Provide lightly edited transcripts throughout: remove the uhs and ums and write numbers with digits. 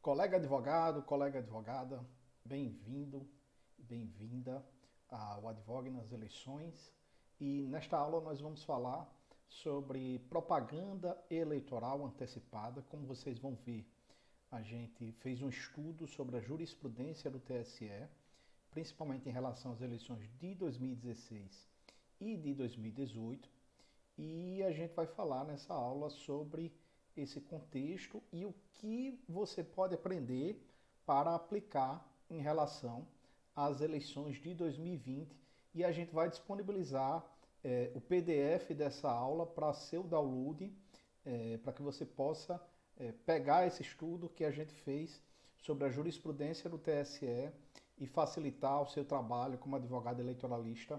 Colega advogado, colega advogada, bem-vindo e bem-vinda ao Advogue nas Eleições. E nesta aula nós vamos falar sobre propaganda eleitoral antecipada. Como vocês vão ver, a gente fez um estudo sobre a jurisprudência do TSE, principalmente em relação às eleições de 2016 e de 2018. E a gente vai falar nessa aula sobre esse contexto e o que você pode aprender para aplicar em relação às eleições de 2020. E a gente vai disponibilizar o PDF dessa aula para seu download, para que você possa pegar esse estudo que a gente fez sobre a jurisprudência do TSE e facilitar o seu trabalho como advogado eleitoralista,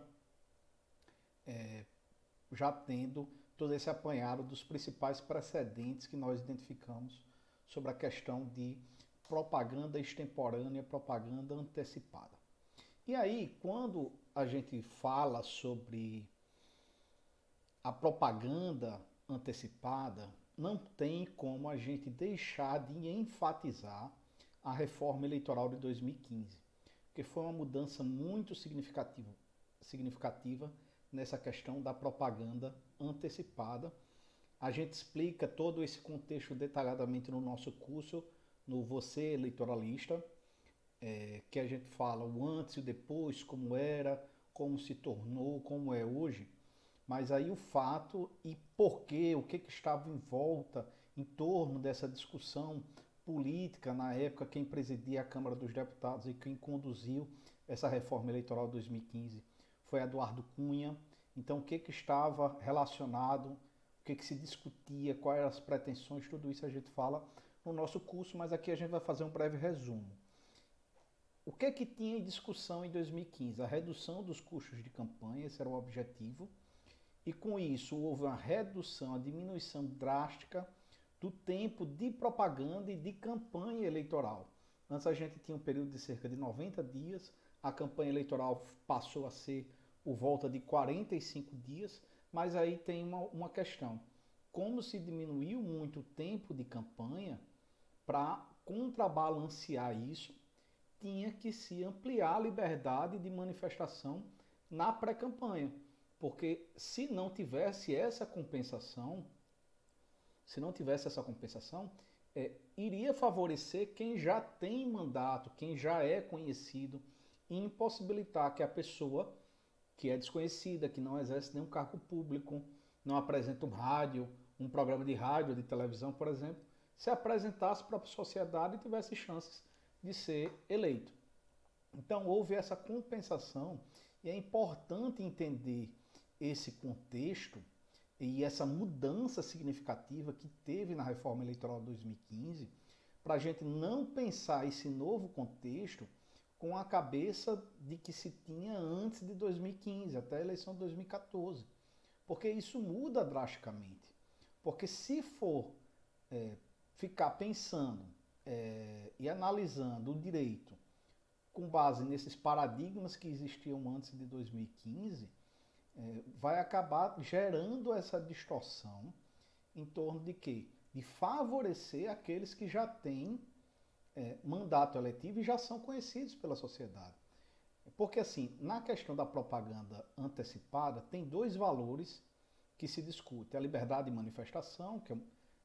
já tendo todo esse apanhado dos principais precedentes que nós identificamos sobre a questão de propaganda extemporânea, propaganda antecipada. E aí, quando a gente fala sobre a propaganda antecipada, não tem como a gente deixar de enfatizar a reforma eleitoral de 2015, porque foi uma mudança muito significativa nessa questão da propaganda antecipada. A gente explica todo esse contexto detalhadamente no nosso curso, no Você Eleitoralista, que a gente fala o antes e o depois, como era, como se tornou, como é hoje. Mas aí o fato e porquê, o que estava em volta, em torno dessa discussão política na época, quem presidia a Câmara dos Deputados e quem conduziu essa reforma eleitoral de 2015 foi Eduardo Cunha. Então, o que estava relacionado, o que se discutia, quais eram as pretensões, tudo isso a gente fala no nosso curso, mas aqui a gente vai fazer um breve resumo. O que tinha em discussão em 2015? A redução dos custos de campanha, esse era o objetivo, e com isso houve uma redução, a diminuição drástica do tempo de propaganda e de campanha eleitoral. Antes a gente tinha um período de cerca de 90 dias, a campanha eleitoral passou a ser por volta de 45 dias, mas aí tem uma questão. Como se diminuiu muito o tempo de campanha, para contrabalancear isso, tinha que se ampliar a liberdade de manifestação na pré-campanha. Porque se não tivesse essa compensação, iria favorecer quem já tem mandato, quem já é conhecido, e impossibilitar que a pessoa que é desconhecida, que não exerce nenhum cargo público, não apresenta um programa de rádio, de televisão, por exemplo, se apresentasse para a sociedade e tivesse chances de ser eleito. Então houve essa compensação e é importante entender esse contexto e essa mudança significativa que teve na reforma eleitoral de 2015, para a gente não pensar esse novo contexto com a cabeça de que se tinha antes de 2015, até a eleição de 2014. Porque isso muda drasticamente. Porque se for ficar pensando e analisando o direito com base nesses paradigmas que existiam antes de 2015, vai acabar gerando essa distorção em torno de quê? De favorecer aqueles que já têm mandato eletivo e já são conhecidos pela sociedade. Porque assim, na questão da propaganda antecipada, tem dois valores que se discutem. A liberdade de manifestação, que é um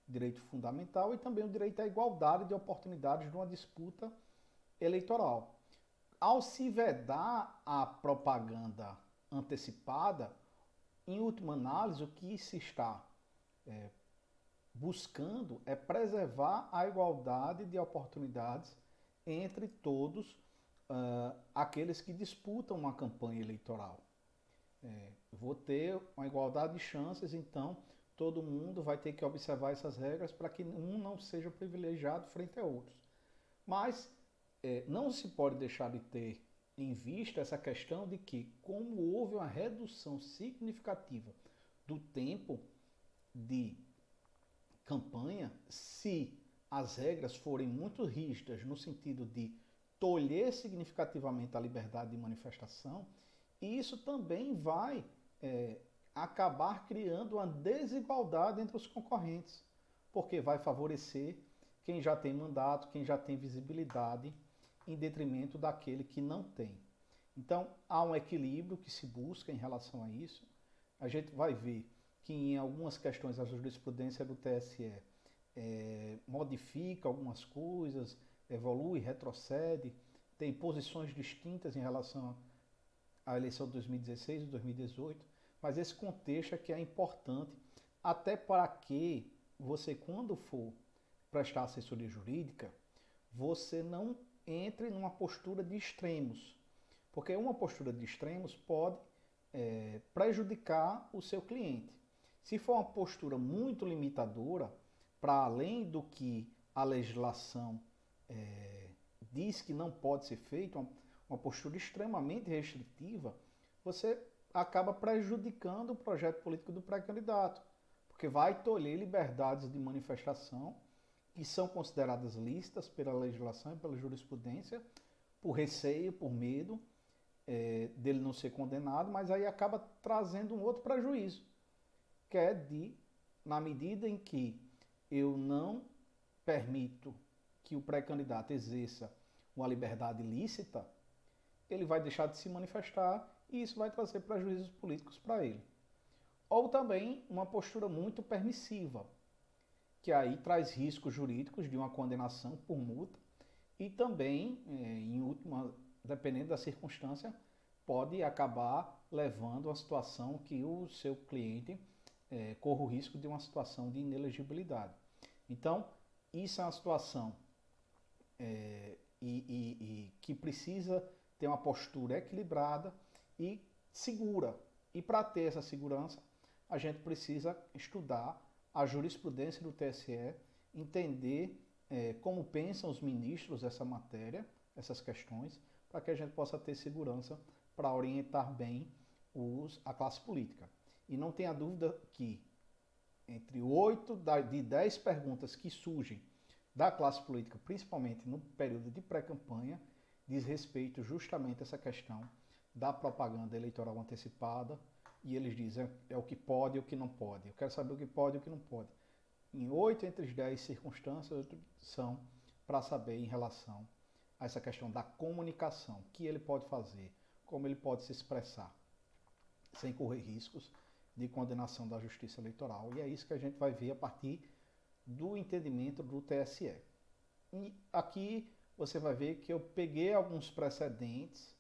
direito fundamental, e também o direito à igualdade de oportunidades numa disputa eleitoral. Ao se vedar a propaganda antecipada, em última análise, o que se está buscando é preservar a igualdade de oportunidades entre todos aqueles que disputam uma campanha eleitoral. Vou ter uma igualdade de chances, então todo mundo vai ter que observar essas regras para que um não seja privilegiado frente a outros. Mas não se pode deixar de ter em vista essa questão de que, como houve uma redução significativa do tempo de campanha, se as regras forem muito rígidas no sentido de tolher significativamente a liberdade de manifestação, isso também vai acabar criando uma desigualdade entre os concorrentes, porque vai favorecer quem já tem mandato, quem já tem visibilidade, em detrimento daquele que não tem. Então, há um equilíbrio que se busca em relação a isso. A gente vai ver que em algumas questões a jurisprudência do TSE modifica algumas coisas, evolui, retrocede, tem posições distintas em relação à eleição de 2016 e 2018, mas esse contexto é que é importante até para que você, quando for prestar assessoria jurídica, você não entre numa postura de extremos, porque uma postura de extremos pode prejudicar o seu cliente. Se for uma postura muito limitadora, para além do que a legislação diz que não pode ser feito, uma postura extremamente restritiva, você acaba prejudicando o projeto político do pré-candidato, porque vai tolher liberdades de manifestação que são consideradas lícitas pela legislação e pela jurisprudência, por receio, por medo dele não ser condenado, mas aí acaba trazendo um outro prejuízo, que é na medida em que eu não permito que o pré-candidato exerça uma liberdade lícita, ele vai deixar de se manifestar e isso vai trazer prejuízos políticos para ele. Ou também uma postura muito permissiva, que aí traz riscos jurídicos de uma condenação por multa e também, em última, dependendo da circunstância, pode acabar levando a situação que o seu cliente corra o risco de uma situação de inelegibilidade. Então, isso é uma situação que precisa ter uma postura equilibrada e segura. E para ter essa segurança, a gente precisa estudar a jurisprudência do TSE, entender como pensam os ministros essa matéria, essas questões, para que a gente possa ter segurança para orientar bem a classe política. E não tenha dúvida que entre 8 de 10 perguntas que surgem da classe política, principalmente no período de pré-campanha, diz respeito justamente a essa questão da propaganda eleitoral antecipada, e eles dizem o que pode e o que não pode. Eu quero saber o que pode e o que não pode. Em 8 entre as 10 circunstâncias são para saber em relação a essa questão da comunicação, o que ele pode fazer, como ele pode se expressar, sem correr riscos de condenação da Justiça Eleitoral. E é isso que a gente vai ver a partir do entendimento do TSE. E aqui você vai ver que eu peguei alguns precedentes,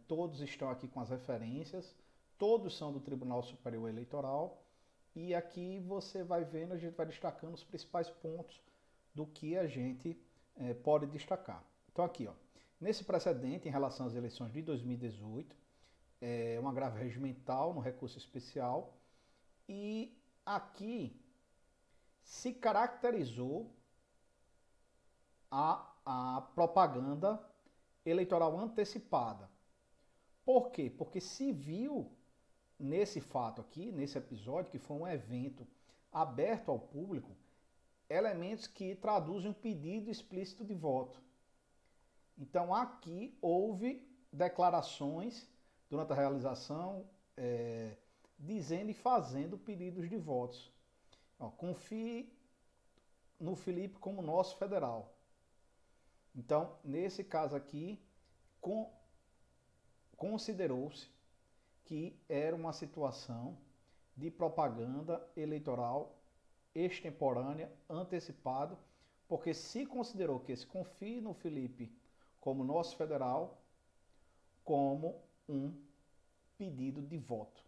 todos estão aqui com as referências, todos são do Tribunal Superior Eleitoral, e aqui você vai vendo, a gente vai destacando os principais pontos do que a gente pode destacar. Então aqui, ó, nesse precedente em relação às eleições de 2018, um agravo regimental no recurso especial, e aqui se caracterizou a propaganda eleitoral antecipada. Por quê? Porque se viu nesse fato aqui, nesse episódio, que foi um evento aberto ao público, elementos que traduzem um pedido explícito de voto. Então aqui houve declarações durante a realização dizendo e fazendo pedidos de votos. Confie no Felipe como nosso federal. Então, nesse caso aqui, considerou-se que era uma situação de propaganda eleitoral extemporânea, antecipada, porque se considerou que se confie no Felipe como nosso federal, como um pedido de voto.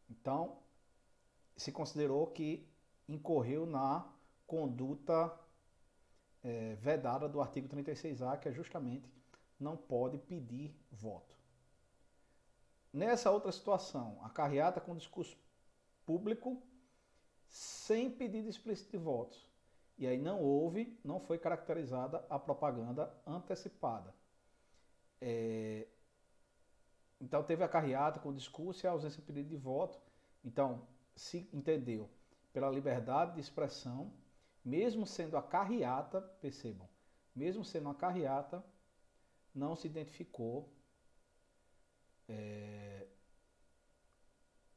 Então, se considerou que incorreu na conduta vedada do artigo 36A, que é justamente não pode pedir voto. Nessa outra situação, a carreata com discurso público sem pedido explícito de votos. E aí não foi caracterizada a propaganda antecipada. Então teve a carreata com discurso e a ausência de pedido de voto. Então se entendeu pela liberdade de expressão, mesmo sendo a carreata, percebam, mesmo sendo a carreata, não se identificou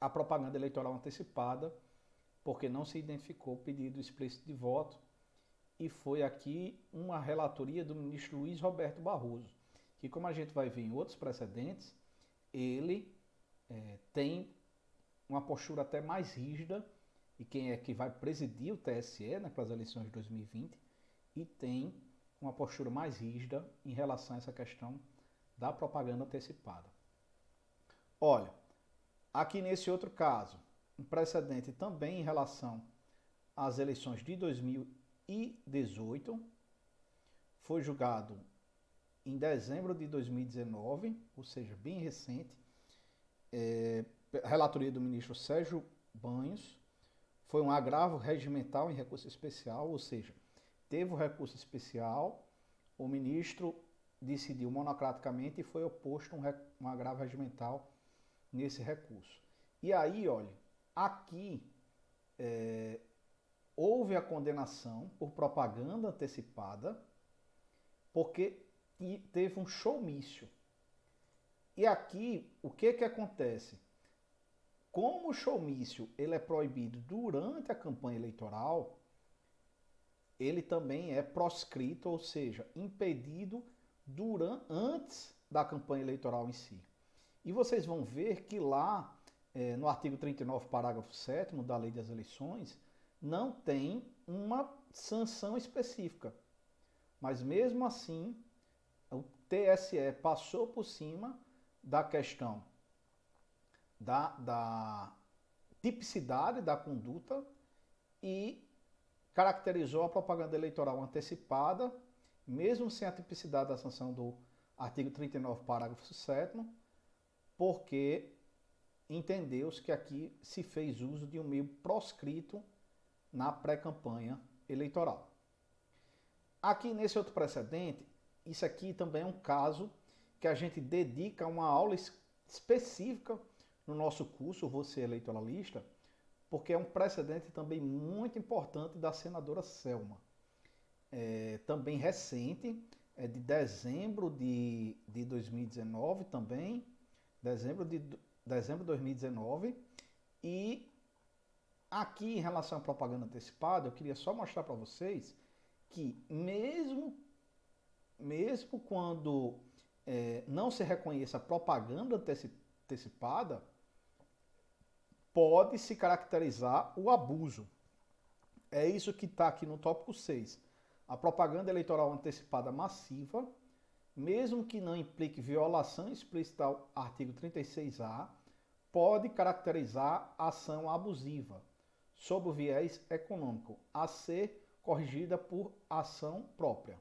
a propaganda eleitoral antecipada, porque não se identificou o pedido explícito de voto, e foi aqui uma relatoria do ministro Luiz Roberto Barroso, que, como a gente vai ver em outros precedentes, ele tem uma postura até mais rígida, e quem é que vai presidir o TSE, né, para as eleições de 2020, e tem uma postura mais rígida em relação a essa questão da propaganda antecipada. Olha, aqui nesse outro caso, um precedente também em relação às eleições de 2018, foi julgado em dezembro de 2019, ou seja, bem recente, relatoria do ministro Sérgio Banhos, foi um agravo regimental em recurso especial, ou seja, teve o recurso especial, o ministro decidiu monocraticamente e foi oposto um agravo regimental nesse recurso. E aí, olha, aqui houve a condenação por propaganda antecipada, porque teve um showmício. E aqui, o que acontece? Como o showmício ele é proibido durante a campanha eleitoral, ele também é proscrito, ou seja, impedido antes da campanha eleitoral em si. E vocês vão ver que lá, no artigo 39, parágrafo 7º da Lei das Eleições, não tem uma sanção específica. Mas mesmo assim, o TSE passou por cima da questão da tipicidade da conduta e caracterizou a propaganda eleitoral antecipada, mesmo sem a tipicidade da sanção do artigo 39, parágrafo 7º, porque entendeu-se que aqui se fez uso de um meio proscrito na pré-campanha eleitoral. Aqui nesse outro precedente, isso aqui também é um caso que a gente dedica uma aula específica no nosso curso Você Eleitoralista, porque é um precedente também muito importante da senadora Selma. Também recente, é de dezembro de 2019 também, dezembro de 2019, e aqui em relação à propaganda antecipada, eu queria só mostrar para vocês que mesmo quando não se reconheça a propaganda antecipada, pode se caracterizar o abuso. É isso que está aqui no tópico 6. A propaganda eleitoral antecipada massiva, mesmo que não implique violação explícita ao artigo 36A, pode caracterizar ação abusiva, sob o viés econômico, a ser corrigida por ação própria.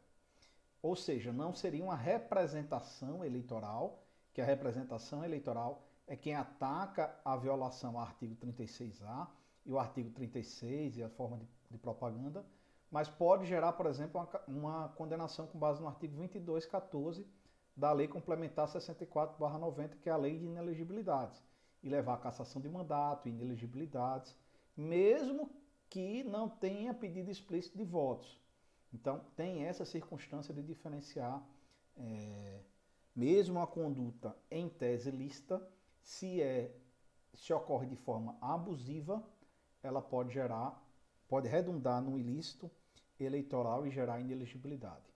Ou seja, não seria uma representação eleitoral, que a representação eleitoral é quem ataca a violação ao artigo 36A e o artigo 36 e a forma de propaganda, mas pode gerar, por exemplo, uma condenação com base no artigo 2214 da Lei Complementar 64/90, que é a Lei de Inelegibilidades, e levar à cassação de mandato, inelegibilidades, mesmo que não tenha pedido explícito de votos. Então, tem essa circunstância de diferenciar, mesmo a conduta em tese lícita, se ocorre de forma abusiva, ela pode redundar no ilícito eleitoral e gerar inelegibilidade.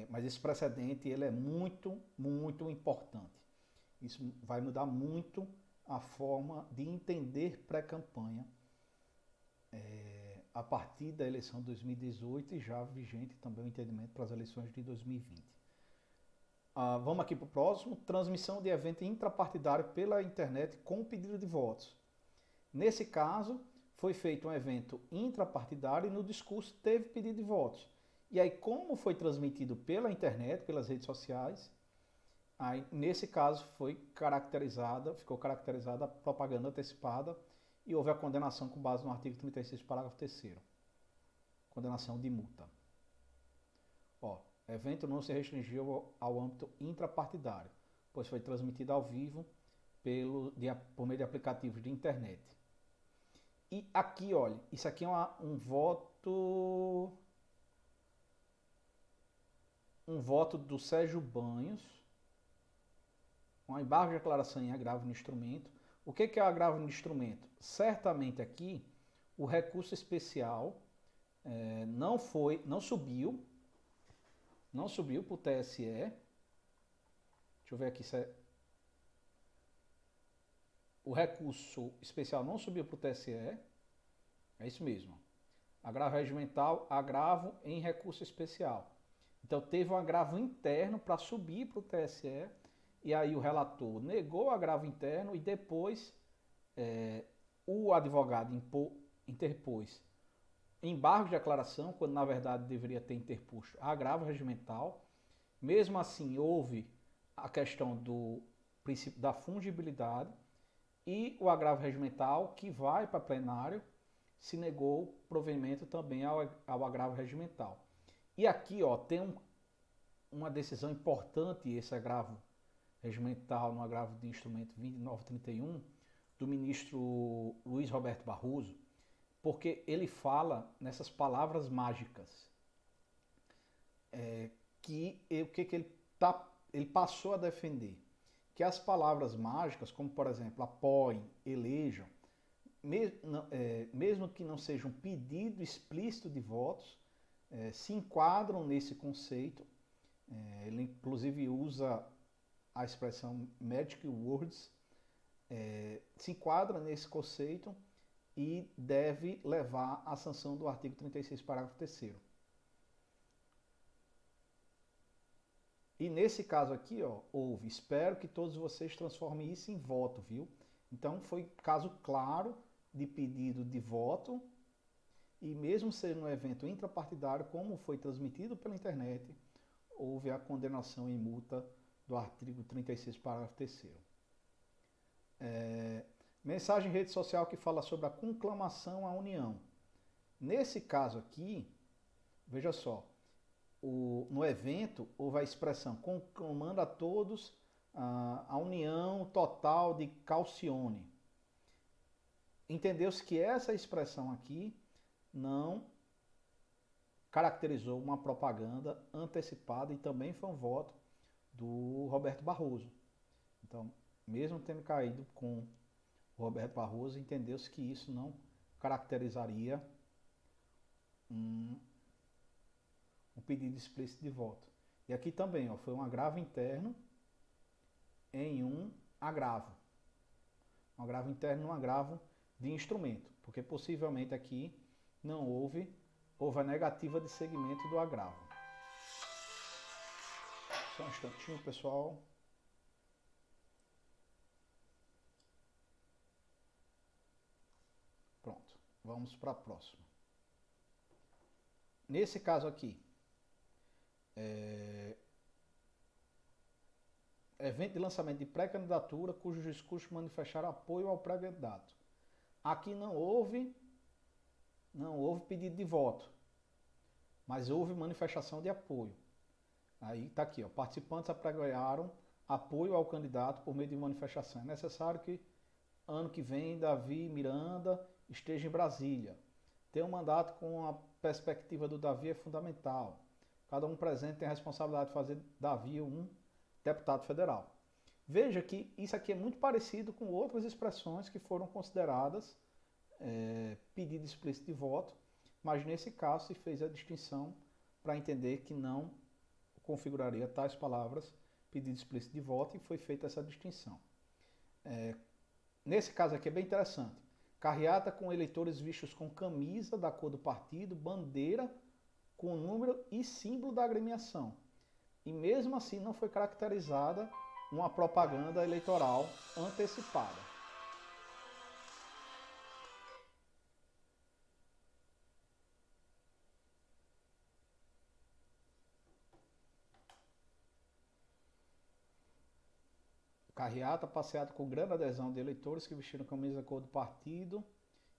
Mas esse precedente ele é muito, muito importante. Isso vai mudar muito a forma de entender pré-campanha a partir da eleição de 2018 e já vigente também o entendimento para as eleições de 2020. Vamos aqui para o próximo. Transmissão de evento intrapartidário pela internet com pedido de votos. Nesse caso, foi feito um evento intrapartidário e no discurso teve pedido de votos. E aí, como foi transmitido pela internet, pelas redes sociais, aí, nesse caso ficou caracterizada a propaganda antecipada e houve a condenação com base no artigo 36, parágrafo 3º. Condenação de multa. Evento não se restringiu ao âmbito intrapartidário, pois foi transmitido ao vivo por meio de aplicativos de internet. E aqui, olha, isso aqui é um voto do Sérgio Banhos, um embargo de declaração em agravo no instrumento. O que é o agravo no instrumento? Certamente aqui o recurso especial não subiu para o TSE. Deixa eu ver aqui se é... O recurso especial não subiu para o TSE. É isso mesmo. Agravo regimental, agravo em recurso especial. Então teve um agravo interno para subir para o TSE, e aí o relator negou o agravo interno e depois o advogado interpôs embargo de declaração, quando na verdade deveria ter interposto agravo regimental. Mesmo assim, houve a questão do princípio da fungibilidade e o agravo regimental, que vai para plenário, se negou provimento também ao agravo regimental. E aqui tem uma decisão importante, esse agravo regimental no agravo de instrumento 2931, do ministro Luiz Roberto Barroso, porque ele fala nessas palavras mágicas, o que ele passou a defender? Que as palavras mágicas, como por exemplo apoiem, elejam, mesmo que não seja um pedido explícito de votos, se enquadram nesse conceito. Ele inclusive usa a expressão magic words, se enquadra nesse conceito e deve levar à sanção do artigo 36, parágrafo 3º. E nesse caso aqui, houve, espero que todos vocês transformem isso em voto, viu? Então foi caso claro de pedido de voto, e mesmo sendo um evento intrapartidário, como foi transmitido pela internet, houve a condenação em multa do artigo 36, parágrafo 3º. Mensagem em rede social que fala sobre a conclamação à união. Nesse caso aqui, veja só, no evento houve a expressão conclamando a todos a união total de Calcione. Entendeu-se que essa expressão aqui não caracterizou uma propaganda antecipada e também foi um voto do Roberto Barroso. Então, mesmo tendo caído com o Roberto Barroso, entendeu-se que isso não caracterizaria um pedido explícito de voto. E aqui também foi um agravo interno em um agravo. Um agravo interno em um agravo de instrumento, porque possivelmente aqui não houve a negativa de segmento do agravo. Só um instantinho, pessoal. Pronto, vamos para a próxima. Nesse caso aqui, evento de lançamento de pré-candidatura cujos discursos manifestaram apoio ao pré-candidato. Aqui não houve pedido de voto, mas houve manifestação de apoio. Aí está aqui, participantes apregoaram apoio ao candidato por meio de manifestação. É necessário que ano que vem Davi Miranda esteja em Brasília. Ter um mandato com a perspectiva do Davi é fundamental. Cada um presente tem a responsabilidade de fazer Davi um deputado federal. Veja que isso aqui é muito parecido com outras expressões que foram consideradas pedido explícito de voto, mas nesse caso se fez a distinção para entender que não configuraria tais palavras pedido explícito de voto, e foi feita essa distinção. Nesse caso aqui é bem interessante. Carreata com eleitores vistos com camisa da cor do partido, bandeira com número e símbolo da agremiação. E mesmo assim não foi caracterizada uma propaganda eleitoral antecipada. Carreata passeada com grande adesão de eleitores que vestiram camisa da cor do partido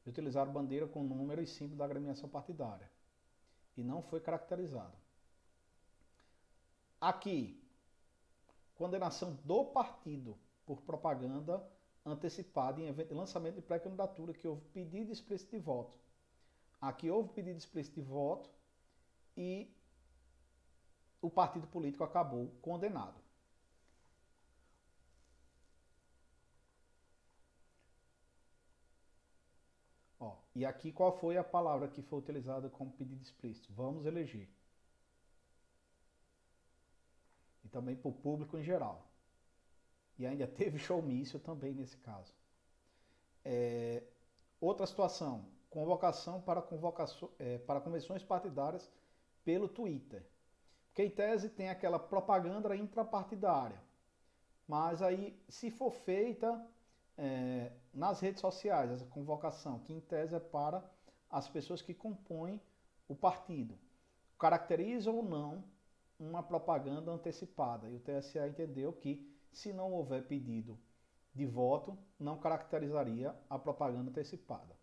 e utilizaram bandeira com número e símbolo da agremiação partidária. E não foi caracterizado. Aqui, condenação do partido por propaganda antecipada em evento de lançamento de pré-candidatura, que houve pedido explícito de voto. Aqui houve pedido explícito de voto e o partido político acabou condenado. E aqui qual foi a palavra que foi utilizada como pedido explícito? Vamos eleger. E também para o público em geral. E ainda teve showmício também nesse caso. Outra situação, convocação para convenções partidárias pelo Twitter. Porque em tese tem aquela propaganda intrapartidária. Mas aí, se for feita nas redes sociais, essa convocação, que em tese é para as pessoas que compõem o partido, caracteriza ou não uma propaganda antecipada. E o TSE entendeu que, se não houver pedido de voto, não caracterizaria a propaganda antecipada.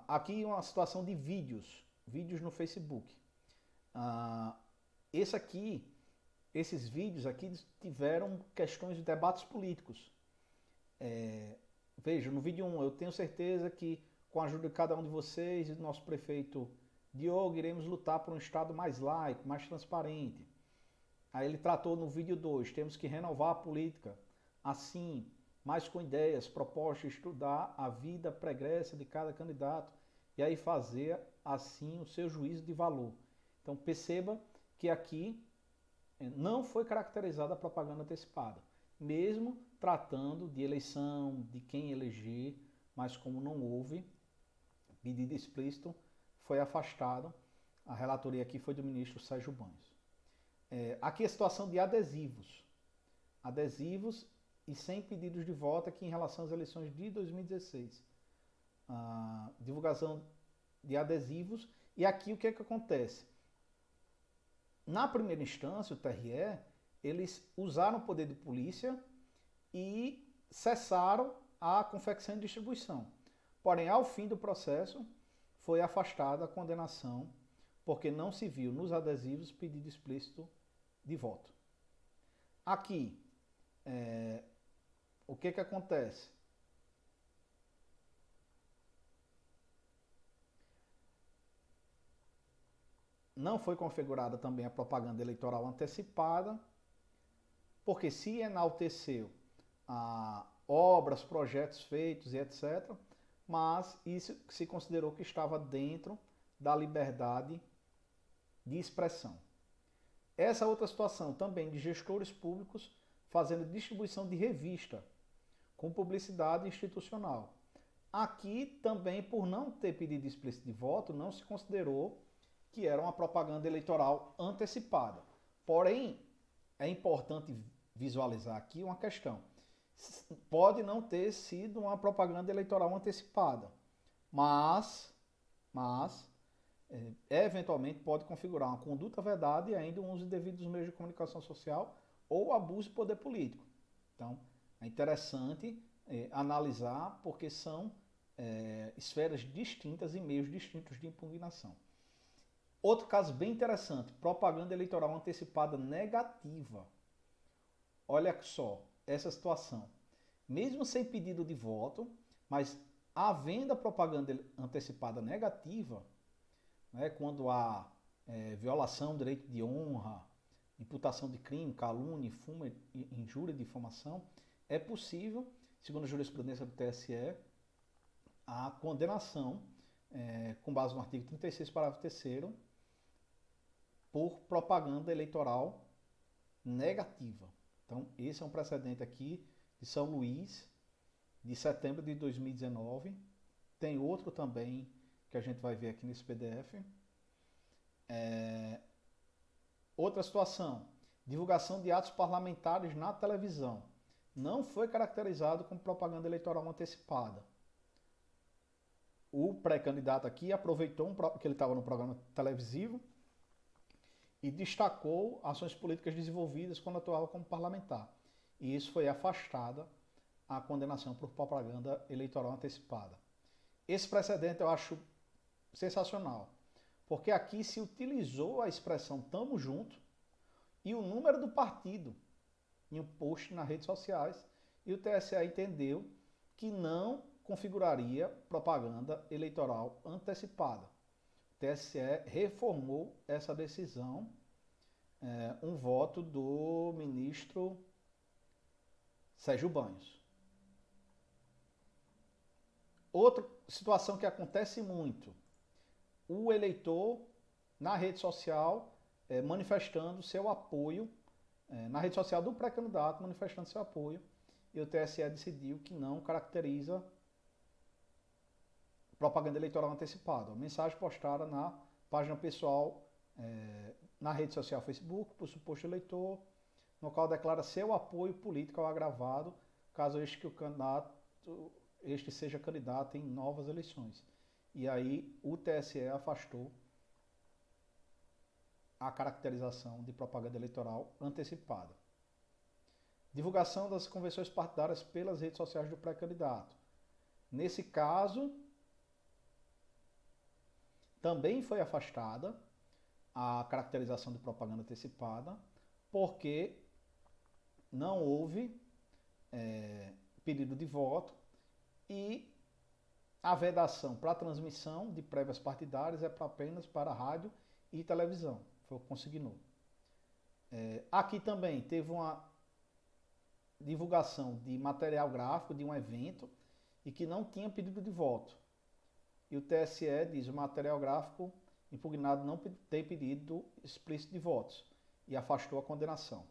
Aqui uma situação de vídeos no Facebook. Esses vídeos aqui tiveram questões de debates políticos. Veja, no vídeo 1, eu tenho certeza que com a ajuda de cada um de vocês e do nosso prefeito Diogo, iremos lutar por um Estado mais laico, mais transparente. Aí ele tratou no vídeo 2, temos que renovar a política, assim, mais com ideias, propostas, estudar a vida pregressa de cada candidato e aí fazer, assim, o seu juízo de valor. Então perceba que aqui não foi caracterizada a propaganda antecipada, mesmo tratando de eleição, de quem eleger, mas como não houve pedido explícito, foi afastado. A relatoria aqui foi do ministro Sérgio Banhos. Aqui a situação de adesivos. Adesivos e sem pedidos de voto aqui em relação às eleições de 2016. Divulgação de adesivos. E aqui o que é que acontece? Na primeira instância, o TRE, eles usaram o poder de polícia e cessaram a confecção e distribuição. Porém, ao fim do processo, foi afastada a condenação, porque não se viu nos adesivos pedido explícito de voto. Aqui, o que acontece? Não foi configurada também a propaganda eleitoral antecipada, porque se enalteceu obras, projetos feitos e etc., mas isso se considerou que estava dentro da liberdade de expressão. Essa outra situação também de gestores públicos fazendo distribuição de revista com publicidade institucional. Aqui também, por não ter pedido explícito de voto, não se considerou que era uma propaganda eleitoral antecipada. Porém, é importante visualizar aqui uma questão. Pode não ter sido uma propaganda eleitoral antecipada, mas eventualmente pode configurar uma conduta vedada e ainda um uso indevido dos meios de comunicação social ou abuso de poder político. Então, é interessante analisar, porque são esferas distintas e meios distintos de impugnação. Outro caso bem interessante, propaganda eleitoral antecipada negativa. Olha só essa situação. Mesmo sem pedido de voto, mas havendo propaganda antecipada negativa, quando há violação do direito de honra, imputação de crime, calúnia, injúria e difamação, é possível, segundo a jurisprudência do TSE, a condenação, com base no artigo 36, parágrafo 3º, por propaganda eleitoral negativa. Então, esse é um precedente aqui de São Luís, de setembro de 2019. Tem outro também que a gente vai ver aqui nesse PDF. Outra situação, divulgação de atos parlamentares na televisão. Não foi caracterizado como propaganda eleitoral antecipada. O pré-candidato aqui aproveitou que ele estava no programa televisivo e destacou ações políticas desenvolvidas quando atuava como parlamentar. E isso foi afastada a condenação por propaganda eleitoral antecipada. Esse precedente eu acho sensacional, porque aqui se utilizou a expressão "tamo junto" e o número do partido em um post nas redes sociais, e o TSE entendeu que não configuraria propaganda eleitoral antecipada. O TSE reformou essa decisão, um voto do ministro Sérgio Banhos. Outro situação que acontece muito. O eleitor na rede social manifestando seu apoio, na rede social do pré-candidato manifestando seu apoio, e o TSE decidiu que não caracteriza propaganda eleitoral antecipada. A mensagem postada na página pessoal, na rede social Facebook, por suposto eleitor, no qual declara seu apoio político ao agravado, caso este seja candidato em novas eleições. E aí o TSE afastou a caracterização de propaganda eleitoral antecipada. Divulgação das convenções partidárias pelas redes sociais do pré-candidato. Nesse caso, também foi afastada a caracterização de propaganda antecipada, porque não houve pedido de voto e a vedação para a transmissão de prévias partidárias é apenas para rádio e televisão. Foi o que consignou. Aqui também teve uma divulgação de material gráfico de um evento e que não tinha pedido de voto. E o TSE diz que o material gráfico impugnado não tem pedido explícito de votos e afastou a condenação.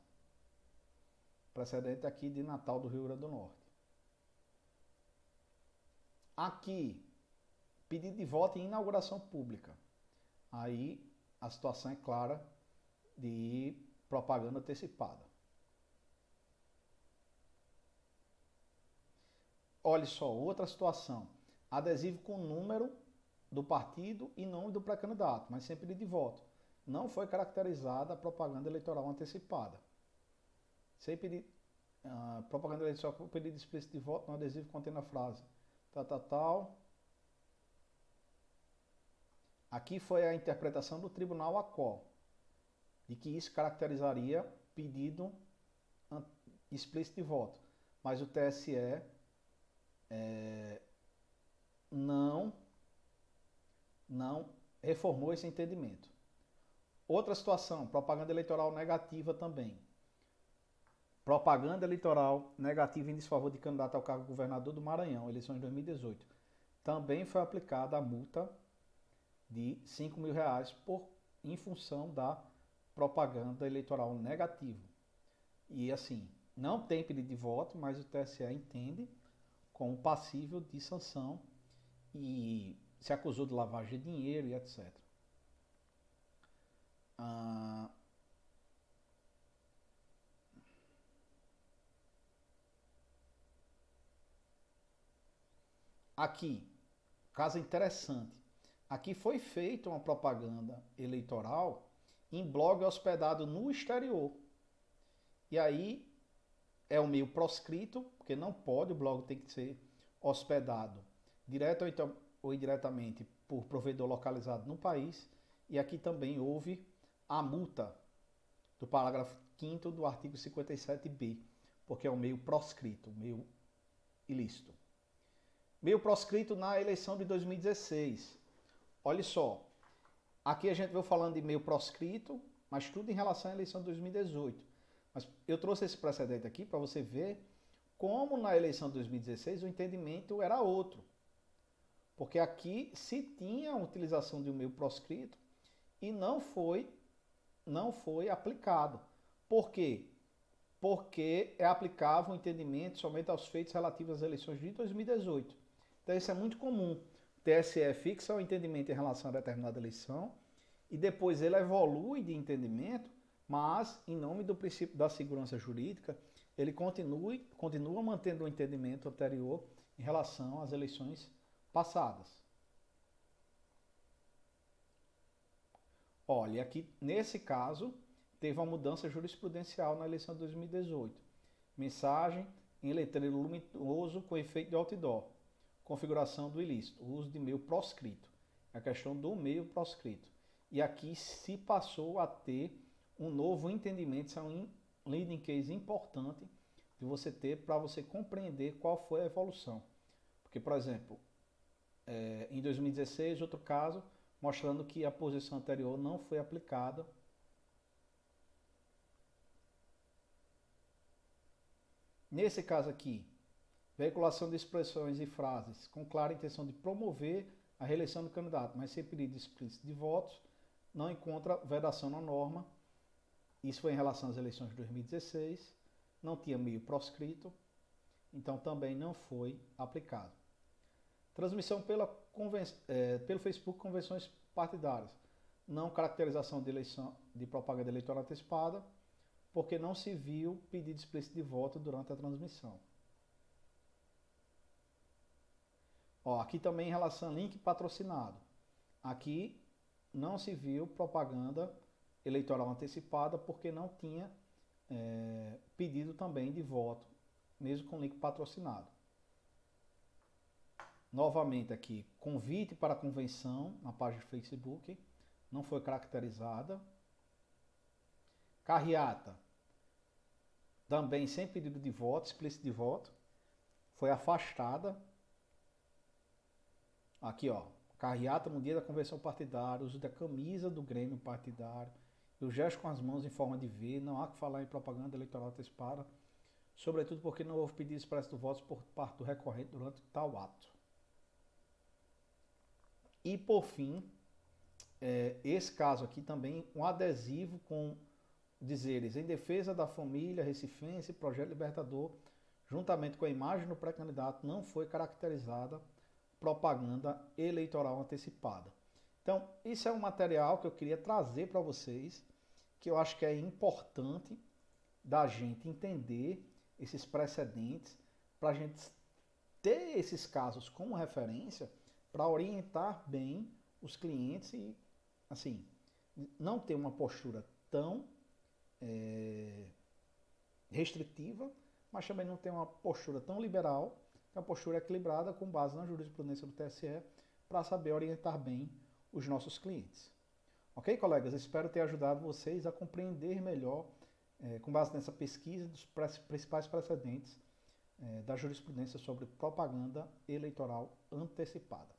Precedente aqui de Natal do Rio Grande do Norte. Aqui, pedido de voto em inauguração pública. Aí a situação é clara de propaganda antecipada. Olha só, outra situação. Adesivo com número do partido e nome do pré-candidato, mas sem pedido de voto. Não foi caracterizada a propaganda eleitoral antecipada. Sem pedir propaganda eleitoral com pedido explícito de voto no adesivo contendo a frase tal. Aqui foi a interpretação do Tribunal ACOL, de que isso caracterizaria pedido explícito de voto. Mas o TSE não reformou esse entendimento. Outra situação, propaganda eleitoral negativa também. Propaganda eleitoral negativa em desfavor de candidato ao cargo de governador do Maranhão, eleições de 2018. Também foi aplicada a multa de R$5.000 em função da propaganda eleitoral negativa. E assim, não tem pedido de voto, mas o TSE entende como passível de sanção e se acusou de lavagem de dinheiro e etc. Aqui, caso interessante, aqui foi feita uma propaganda eleitoral em blog hospedado no exterior. E aí é o meio proscrito, porque não pode, o blog tem que ser hospedado direto ou indiretamente por provedor localizado no país. E aqui também houve a multa do parágrafo 5º do artigo 57b, porque é o meio proscrito, o meio ilícito. Meio proscrito na eleição de 2016. Olha só, aqui a gente veio falando de meio proscrito, mas tudo em relação à eleição de 2018. Mas eu trouxe esse precedente aqui para você ver como na eleição de 2016 o entendimento era outro. Porque aqui se tinha a utilização de um meio proscrito e não foi aplicado. Por quê? Porque é aplicável o entendimento somente aos feitos relativos às eleições de 2018. Então isso é muito comum. O TSE fixa o entendimento em relação a determinada eleição e depois ele evolui de entendimento, mas em nome do princípio da segurança jurídica, ele continua mantendo o entendimento anterior em relação às eleições passadas. Olha, aqui nesse caso teve uma mudança jurisprudencial na eleição de 2018. Mensagem em letreiro luminoso com efeito de outdoor. Configuração do ilícito, uso de meio proscrito. A questão do meio proscrito. E aqui se passou a ter um novo entendimento, isso é um leading case importante de você ter para você compreender qual foi a evolução. Porque, por exemplo, em 2016, outro caso, mostrando que a posição anterior não foi aplicada. Nesse caso aqui, Veiculação de expressões e frases com clara intenção de promover a reeleição do candidato, mas sem pedido explícito de votos, não encontra vedação na norma. Isso foi em relação às eleições de 2016, não tinha meio proscrito, então também não foi aplicado. Transmissão pelo Facebook, convenções partidárias. Não caracterização de eleição de propaganda eleitoral antecipada, porque não se viu pedido explícito de voto durante a transmissão. Ó, aqui também em relação a link patrocinado. Aqui não se viu propaganda eleitoral antecipada porque não tinha pedido também de voto, mesmo com link patrocinado. Novamente aqui, convite para a convenção na página do Facebook, não foi caracterizada. Carreata, também sem pedido de voto, explícito de voto, foi afastada. Aqui, ó, carreata no dia da convenção partidária, uso da camisa do Grêmio partidário, e o gesto com as mãos em forma de V, não há que falar em propaganda eleitoral antecipada, sobretudo porque não houve pedido expresso de votos por parte do recorrente durante tal ato. E por fim, esse caso aqui também, um adesivo com dizeres em defesa da família recifense, projeto libertador, juntamente com a imagem do pré-candidato, não foi caracterizada propaganda eleitoral antecipada. Então, isso é um material que eu queria trazer para vocês, que eu acho que é importante da gente entender esses precedentes, para a gente ter esses casos como referência, para orientar bem os clientes e, assim, não ter uma postura tão restritiva, mas também não ter uma postura tão liberal, ter uma postura equilibrada com base na jurisprudência do TSE, para saber orientar bem os nossos clientes. Ok, colegas? Espero ter ajudado vocês a compreender melhor, com base nessa pesquisa, dos principais precedentes da jurisprudência sobre propaganda eleitoral antecipada.